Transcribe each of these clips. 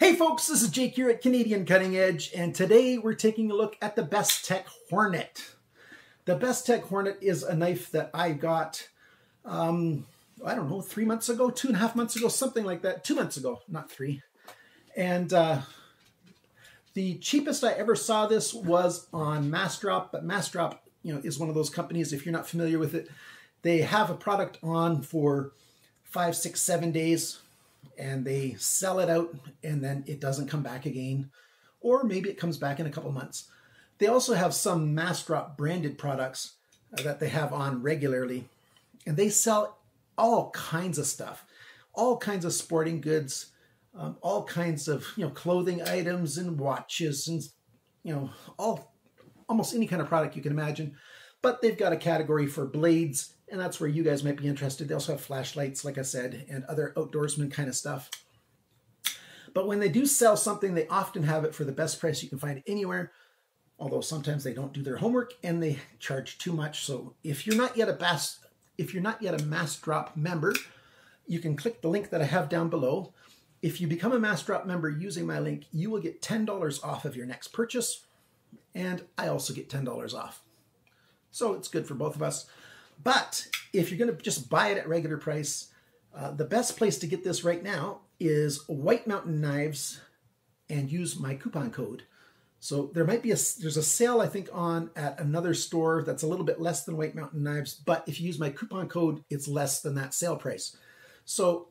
Hey folks, this is Jake here at Canadian Cutting Edge, and today we're taking a look at the Bestech HORNET. The Bestech HORNET is a knife that I got, I don't know, 3 months ago, 2.5 months ago, something like that. 2 months ago, not 3. And the cheapest I ever saw this was on Massdrop, but Massdrop, is one of those companies, if you're not familiar with it, they have a product on for 5, 6, 7 days. And they sell it out and then it doesn't come back again. Or maybe it comes back in a couple months. They also have some Massdrop branded products that they have on regularly. And they sell all kinds of stuff. All kinds of sporting goods. All kinds of clothing items and watches and almost any kind of product you can imagine. But they've got a category for blades, and that's where you guys might be interested. They also have flashlights, like I said, and other outdoorsman kind of stuff. But when they do sell something, they often have it for the best price you can find anywhere, although sometimes they don't do their homework and they charge too much. So if you're not yet a Massdrop member, you can click the link that I have down below. If you become a Massdrop member using my link, you will get $10 off of your next purchase, and I also get $10 off. So it's good for both of us. But if you're going to just buy it at regular price, the best place to get this right now is White Mountain Knives and use my coupon code. So there might be there's a sale, I think, on at another store that's a little bit less than White Mountain Knives, but if you use my coupon code, it's less than that sale price. So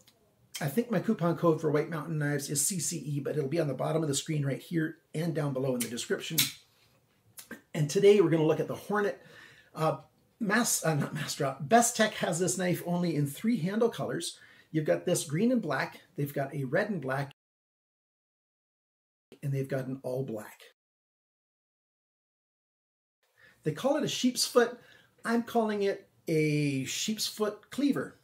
I think my coupon code for White Mountain Knives is CCE, but it'll be on the bottom of the screen right here and down below in the description. And today we're going to look at the Hornet. Bestech has this knife only in 3 handle colors. You've got this green and black, they've got a red and black, and they've got an all black. They call it a sheep's foot. I'm calling it a sheep's foot cleaver.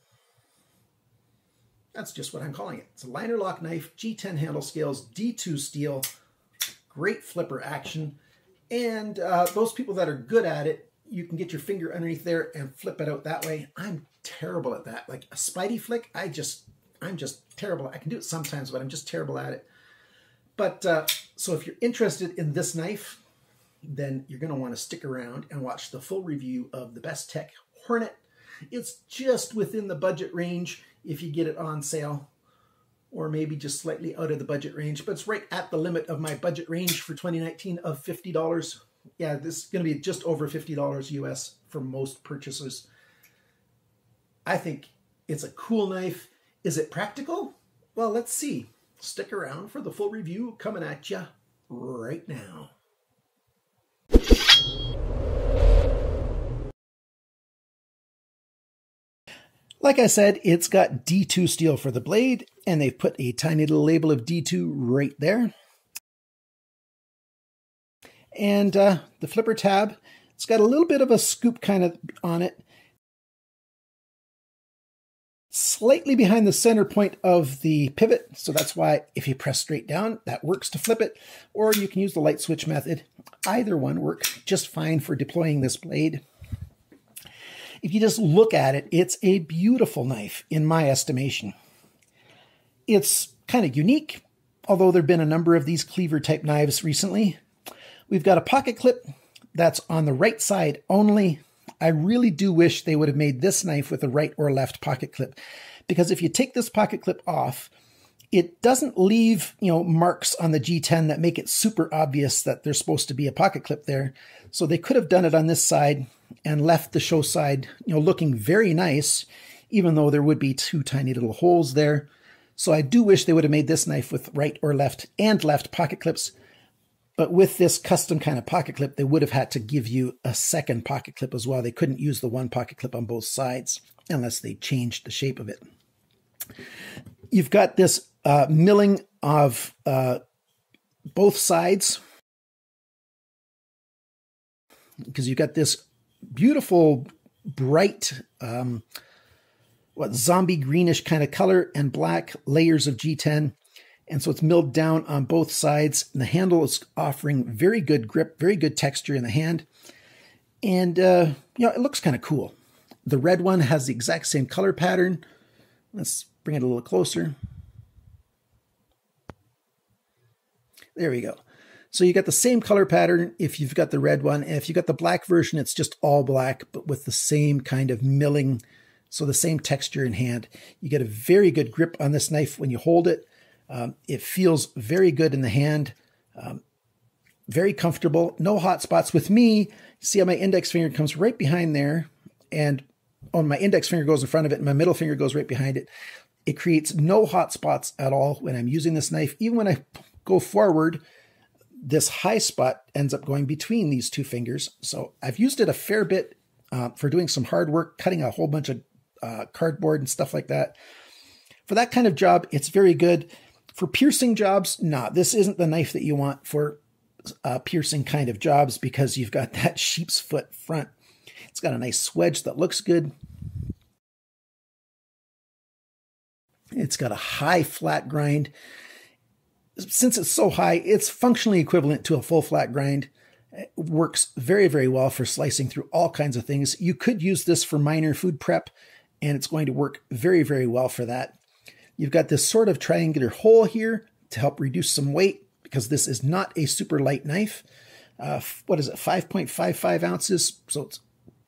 That's just what I'm calling it. It's a liner lock knife, G10 handle scales, D2 steel, great flipper action. And those people that are good at it, you can get your finger underneath there and flip it out that way. I'm terrible at that. Like a Spidey flick, I'm just terrible. I can do it sometimes, but I'm just terrible at it. But so if you're interested in this knife, then you're going to want to stick around and watch the full review of the Bestech HORNET. It's just within the budget range if you get it on sale, or maybe just slightly out of the budget range, but it's right at the limit of my budget range for 2019 of $50. Yeah, this is going to be just over $50 US for most purchases. I think it's a cool knife. Is it practical? Well, let's see. Stick around for the full review coming at you right now. Like I said, it's got D2 steel for the blade, and they've put a tiny little label of D2 right there. And the flipper tab, it's got a little bit of a scoop kind of on it. Slightly behind the center point of the pivot, so that's why if you press straight down, that works to flip it, or you can use the light switch method. Either one works just fine for deploying this blade. If you just look at it, it's a beautiful knife in my estimation. It's kind of unique, although there have been a number of these cleaver type knives recently. We've got a pocket clip that's on the right side only. I really do wish they would have made this knife with a right or left pocket clip, because if you take this pocket clip off, it doesn't leave, marks on the G10 that make it super obvious that there's supposed to be a pocket clip there. So they could have done it on this side and left the show side, looking very nice, even though there would be 2 tiny little holes there. So I do wish they would have made this knife with right or left and left pocket clips. But with this custom kind of pocket clip, they would have had to give you a second pocket clip as well. They couldn't use the one pocket clip on both sides unless they changed the shape of it. You've got this milling of both sides, because you've got this beautiful, bright, zombie greenish kind of color and black layers of G10. And so it's milled down on both sides. And the handle is offering very good grip, very good texture in the hand. And, it looks kind of cool. The red one has the exact same color pattern. Let's bring it a little closer. There we go. So you got the same color pattern if you've got the red one. And if you've got the black version, it's just all black, but with the same kind of milling, so the same texture in hand. You get a very good grip on this knife when you hold it. It feels very good in the hand. Very comfortable. No hot spots. With me, see how my index finger comes right behind there, and my index finger goes in front of it, and my middle finger goes right behind it. It creates no hot spots at all when I'm using this knife. Even when I go forward, this high spot ends up going between these two fingers. So I've used it a fair bit for doing some hard work, cutting a whole bunch of cardboard and stuff like that. For that kind of job, it's very good. For piercing jobs, nah, this isn't the knife that you want for piercing kind of jobs, because you've got that sheep's foot front. It's got a nice swedge that looks good. It's got a high flat grind. Since it's so high, it's functionally equivalent to a full flat grind. It works very, very well for slicing through all kinds of things. You could use this for minor food prep, and it's going to work very, very well for that. You've got this sort of triangular hole here to help reduce some weight, because this is not a super light knife. What is it, 5.55 ounces? So it's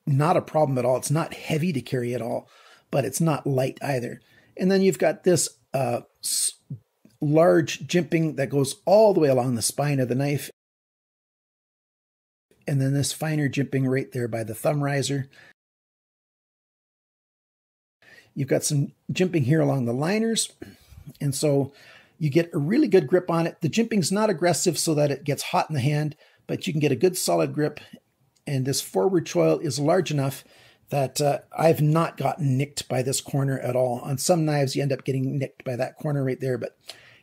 not a problem at all. It's not heavy to carry at all, but it's not light either. And then you've got this large jimping that goes all the way along the spine of the knife. And then this finer jimping right there by the thumb riser. You've got some jimping here along the liners. And so you get a really good grip on it. The jimping's not aggressive so that it gets hot in the hand, but you can get a good solid grip. And this forward choil is large enough that I've not gotten nicked by this corner at all. On some knives, you end up getting nicked by that corner right there, but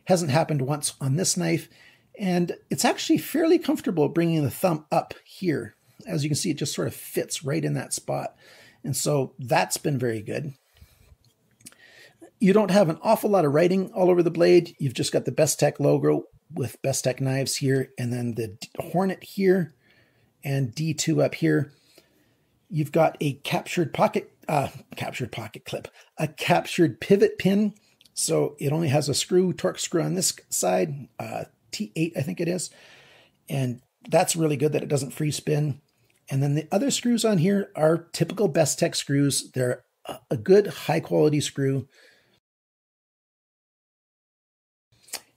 hasn't happened once on this knife. And it's actually fairly comfortable bringing the thumb up here. As you can see, it just sort of fits right in that spot. And so that's been very good. You don't have an awful lot of writing all over the blade. You've just got the Bestech logo with Bestech knives here, and then the Hornet here, and D2 up here. You've got a captured pivot pin. So it only has a torque screw on this side, T8, I think it is. And that's really good that it doesn't free spin. And then the other screws on here are typical Bestech screws. They're a good high quality screw.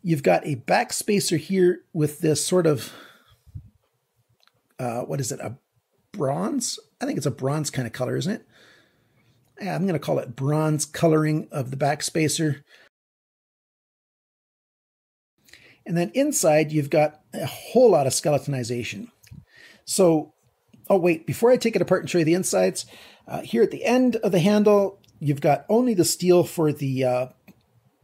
You've got a back spacer here with this sort of, what is it, a bronze? I think it's a bronze kind of color, isn't it? Yeah, I'm going to call it bronze coloring of the back spacer. And then inside, you've got a whole lot of skeletonization. So, oh wait, before I take it apart and show you the insides, here at the end of the handle, you've got only the steel for the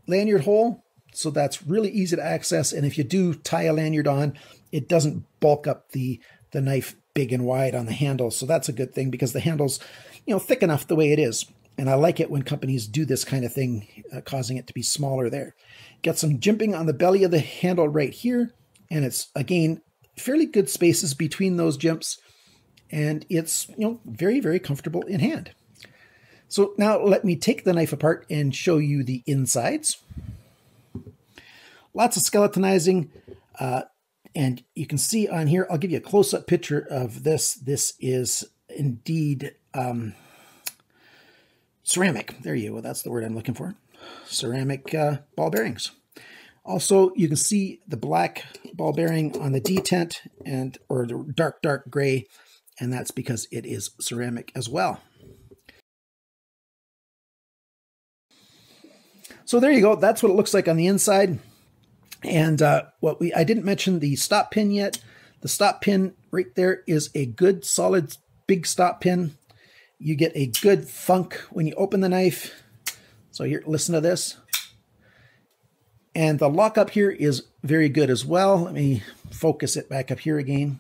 lanyard hole. So that's really easy to access. And if you do tie a lanyard on, it doesn't bulk up the knife big and wide on the handle. So that's a good thing, because the handle's, thick enough the way it is. And I like it when companies do this kind of thing, causing it to be smaller there. Got some jimping on the belly of the handle right here. And it's, again, fairly good spaces between those jimps. And it's, very, very comfortable in hand. So now let me take the knife apart and show you the insides. Lots of skeletonizing. And you can see on here, I'll give you a close-up picture of this. This is indeed ceramic. There you go. That's the word I'm looking for. Ceramic ball bearings. Also, you can see the black ball bearing on the detent, or the dark gray, and that's because it is ceramic as well. So there you go. That's what it looks like on the inside. And I didn't mention the stop pin yet. The stop pin right there is a good, solid, big stop pin. You get a good thunk when you open the knife. So here, listen to this. And the lockup here is very good as well. Let me focus it back up here again.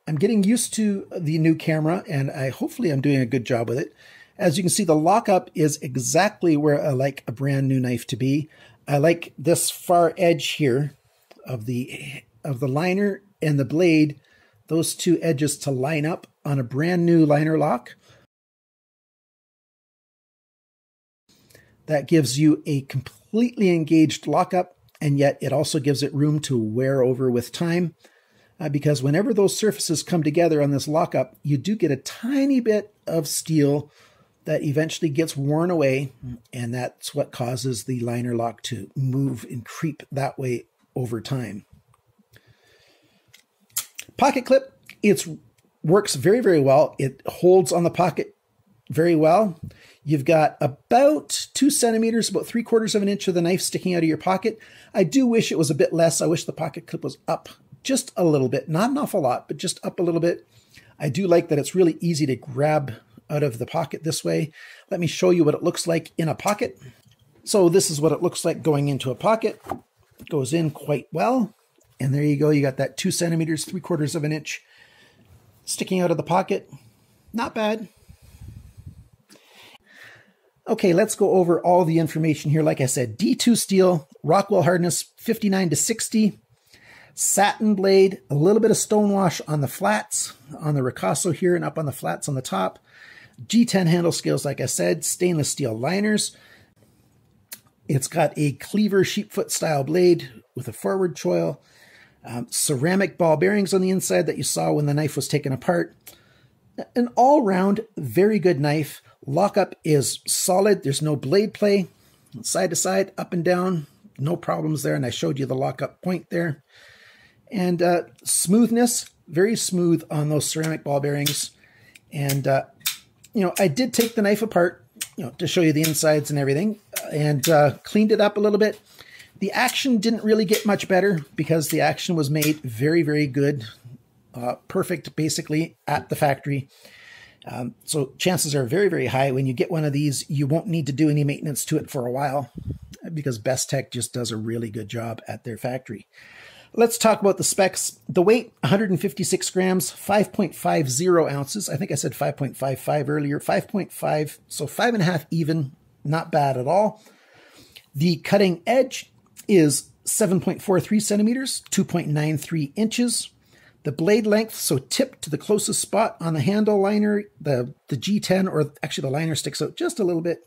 I'm getting used to the new camera, and hopefully I'm doing a good job with it. As you can see, the lockup is exactly where I like a brand new knife to be. I like this far edge here of the liner and the blade, those two edges to line up on a brand new liner lock. That gives you a completely engaged lockup. and yet it also gives it room to wear over with time. Because whenever those surfaces come together on this lockup, you do get a tiny bit of steel that eventually gets worn away, and that's what causes the liner lock to move and creep that way over time. Pocket clip, it works very, very well. It holds on the pocket very well. You've got about 2 centimeters, about 3/4 of an inch of the knife sticking out of your pocket. I do wish it was a bit less. I wish the pocket clip was up just a little bit, not an awful lot, but just up a little bit. I do like that it's really easy to grab out of the pocket this way. Let me show you what it looks like in a pocket. So this is what it looks like going into a pocket. It goes in quite well. And there you go. You got that 2 centimeters, 3/4 of an inch sticking out of the pocket. Not bad. Okay, let's go over all the information here. Like I said, D2 steel, Rockwell hardness 59 to 60. Satin blade, a little bit of stonewash on the flats, on the ricasso here and up on the flats on the top. G10 handle scales, like I said, stainless steel liners. It's got a cleaver sheepfoot style blade with a forward choil. Ceramic ball bearings on the inside that you saw when the knife was taken apart. An all-round, very good knife. Lockup is solid. There's no blade play. Side to side, up and down, no problems there. And I showed you the lockup point there. And smoothness, very smooth on those ceramic ball bearings. And, you know, I did take the knife apart, you know, to show you the insides and everything, and cleaned it up a little bit. The action didn't really get much better because the action was made very, very good, perfect, basically, at the factory. So chances are very, very high when you get one of these, you won't need to do any maintenance to it for a while because Bestech just does a really good job at their factory. Let's talk about the specs. The weight, 156 grams, 5.50 ounces. I think I said 5.55 earlier. 5.5, so 5.5 even. Not bad at all. The cutting edge is 7.43 centimeters, 2.93 inches. The blade length, so tip to the closest spot on the handle liner, the G10, or actually the liner sticks out just a little bit,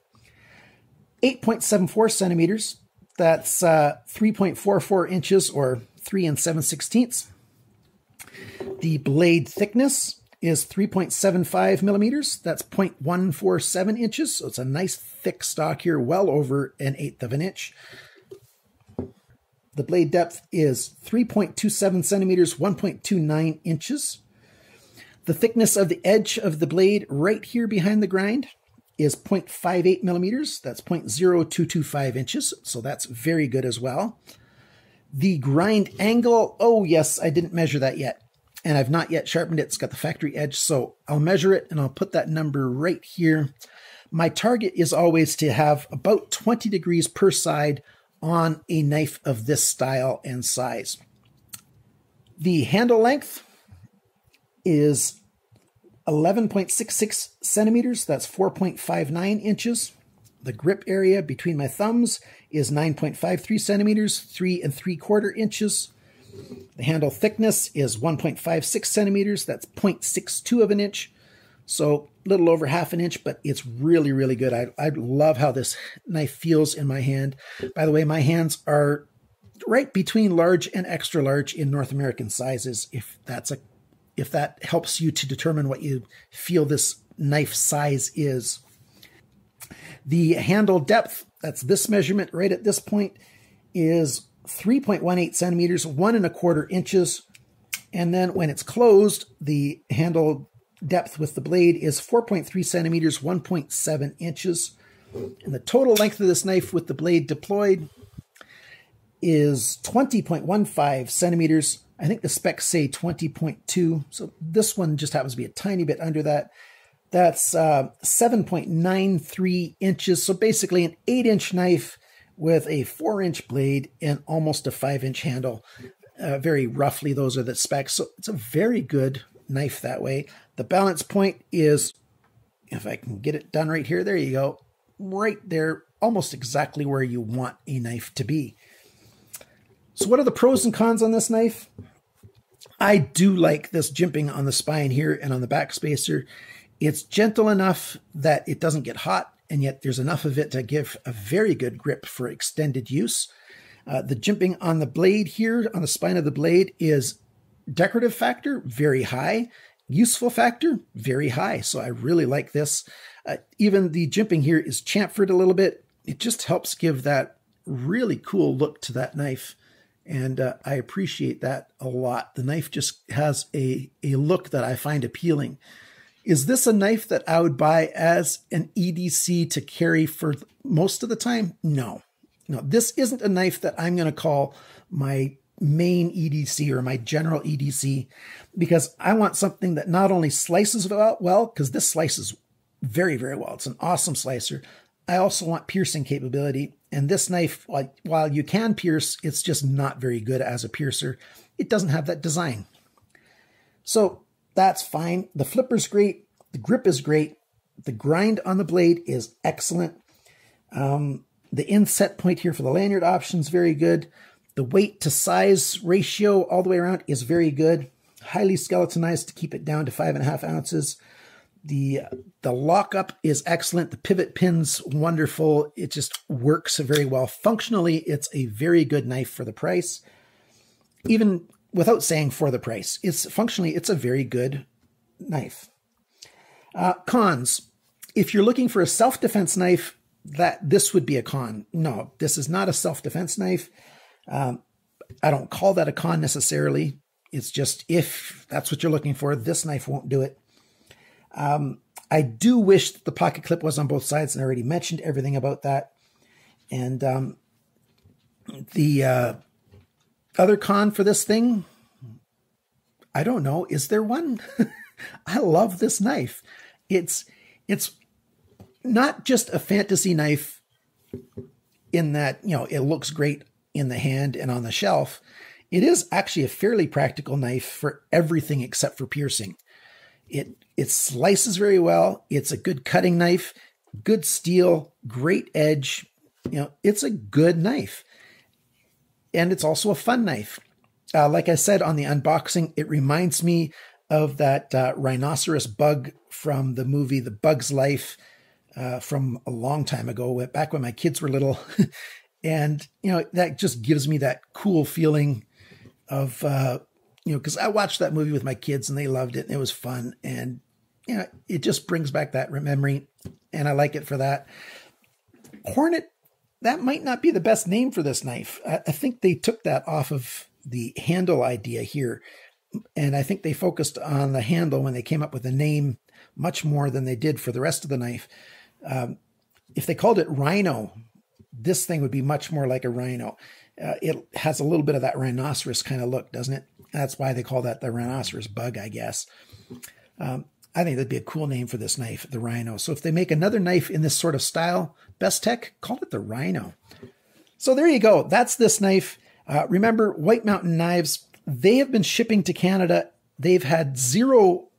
8.74 centimeters. That's 3.44 inches, or 3 7/16. The blade thickness is 3.75 millimeters. That's 0.147 inches. So it's a nice thick stock here, well over 1/8 of an inch. The blade depth is 3.27 centimeters, 1.29 inches. The thickness of the edge of the blade right here behind the grind is 0.58 millimeters. That's 0.0225 inches. So that's very good as well. The grind angle, oh yes, I didn't measure that yet. And I've not yet sharpened it. It's got the factory edge. So I'll measure it and I'll put that number right here. My target is always to have about 20 degrees per side on a knife of this style and size. The handle length is 11.66 centimeters. That's 4.59 inches. The grip area between my thumbs is 9.53 centimeters, 3 3/4 inches. The handle thickness is 1.56 centimeters. That's 0.62 of an inch. So a little over half an inch, but it's really, really good. I love how this knife feels in my hand. By the way, my hands are right between large and extra large in North American sizes, if that helps you to determine what you feel this knife size is. The handle depth, that's this measurement right at this point, is 3.18 centimeters, 1 1/4 inches. And then when it's closed, the handle depth with the blade is 4.3 centimeters, 1.7 inches. And the total length of this knife with the blade deployed is 20.15 centimeters. I think the specs say 20.2. So this one just happens to be a tiny bit under that. That's 7.93 inches. So basically an 8-inch knife with a 4-inch blade and almost a 5-inch handle. Very roughly, those are the specs. So it's a very good knife that way. The balance point is, if I can get it done right here, there you go. Right there, almost exactly where you want a knife to be. So what are the pros and cons on this knife? I do like this jimping on the spine here and on the back spacer. It's gentle enough that it doesn't get hot, and yet there's enough of it to give a very good grip for extended use. The jimping on the blade here, on the spine of the blade, is decorative factor, very high. Useful factor, very high. So I really like this. Even the jimping here is chamfered a little bit. It just helps give that really cool look to that knife. And I appreciate that a lot. The knife just has a look that I find appealing. Is this a knife that I would buy as an EDC to carry for most of the time? No. No, this isn't a knife that I'm going to call my main EDC or my general EDC, because I want something that not only slices well, because this slices very, very well. It's an awesome slicer. I also want piercing capability. And this knife, while you can pierce, it's just not very good as a piercer. It doesn't have that design. So that's fine. The flipper's great. The grip is great. The grind on the blade is excellent. The inset point here for the lanyard option is very good. The weight to size ratio all the way around is very good. Highly skeletonized to keep it down to 5.5 ounces. The lockup is excellent. The pivot pin's wonderful. It just works very well. Functionally, it's a very good knife for the price. Even without saying for the price, functionally, it's a very good knife. Cons. If you're looking for a self-defense knife, this would be a con. No, this is not a self-defense knife. I don't call that a con necessarily. It's just, if that's what you're looking for, this knife won't do it. I do wish that the pocket clip was on both sides, and I already mentioned everything about that. And the other con for this thing, I don't know. Is there one? I love this knife. It's not just a fantasy knife in that, it looks great in the hand and on the shelf. It is actually a fairly practical knife for everything except for piercing. It slices very well. It's a good cutting knife, good steel, great edge. It's a good knife. And it's also a fun knife. Like I said on the unboxing, it reminds me of that rhinoceros bug from the movie The Bug's Life from a long time ago, back when my kids were little. And, that just gives me that cool feeling of, because I watched that movie with my kids and they loved it and it was fun. And, it just brings back that memory, and I like it for that. Hornet, that might not be the best name for this knife. I think they took that off of the handle idea here. And I think they focused on the handle when they came up with the name much more than they did for the rest of the knife. If they called it Rhino, this thing would be much more like a rhino. It has a little bit of that rhinoceros kind of look, doesn't it? That's why they call that the rhinoceros bug, I guess. I think that'd be a cool name for this knife, the Rhino. So if they make another knife in this sort of style, Bestech, call it the Rhino. So there you go. That's this knife. Remember, White Mountain Knives, they have been shipping to Canada. They've had zero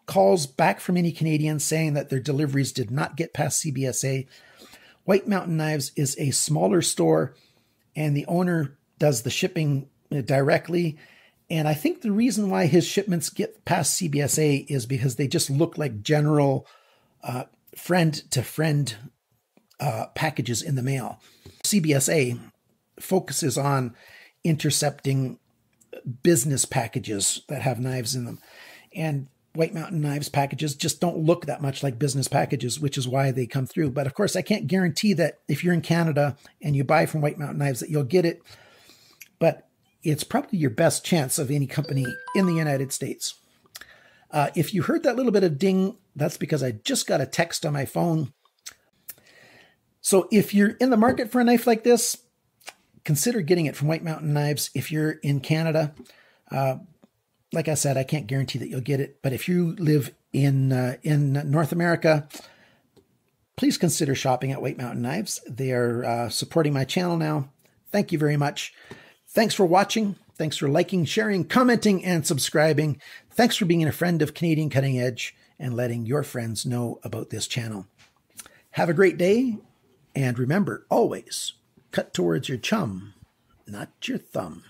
calls back from any Canadians saying that their deliveries did not get past CBSA. White Mountain Knives is a smaller store, and the owner does the shipping directly. And I think the reason why his shipments get past CBSA is because they just look like general friend-to-friend packages in the mail. CBSA focuses on intercepting business packages that have knives in them. And White Mountain Knives packages just don't look that much like business packages, which is why they come through. But of course, I can't guarantee that if you're in Canada and you buy from White Mountain Knives that you'll get it. But it's probably your best chance of any company in the United States. If you heard that little bit of ding, that's because I just got a text on my phone. So if you're in the market for a knife like this, consider getting it from White Mountain Knives. If you're in Canada, like I said, I can't guarantee that you'll get it. But if you live in North America, please consider shopping at White Mountain Knives. They are supporting my channel now. Thank you very much. Thanks for watching. Thanks for liking, sharing, commenting, and subscribing. Thanks for being a friend of Canadian Cutting Edge and letting your friends know about this channel. Have a great day, and remember, always cut towards your chum, not your thumb.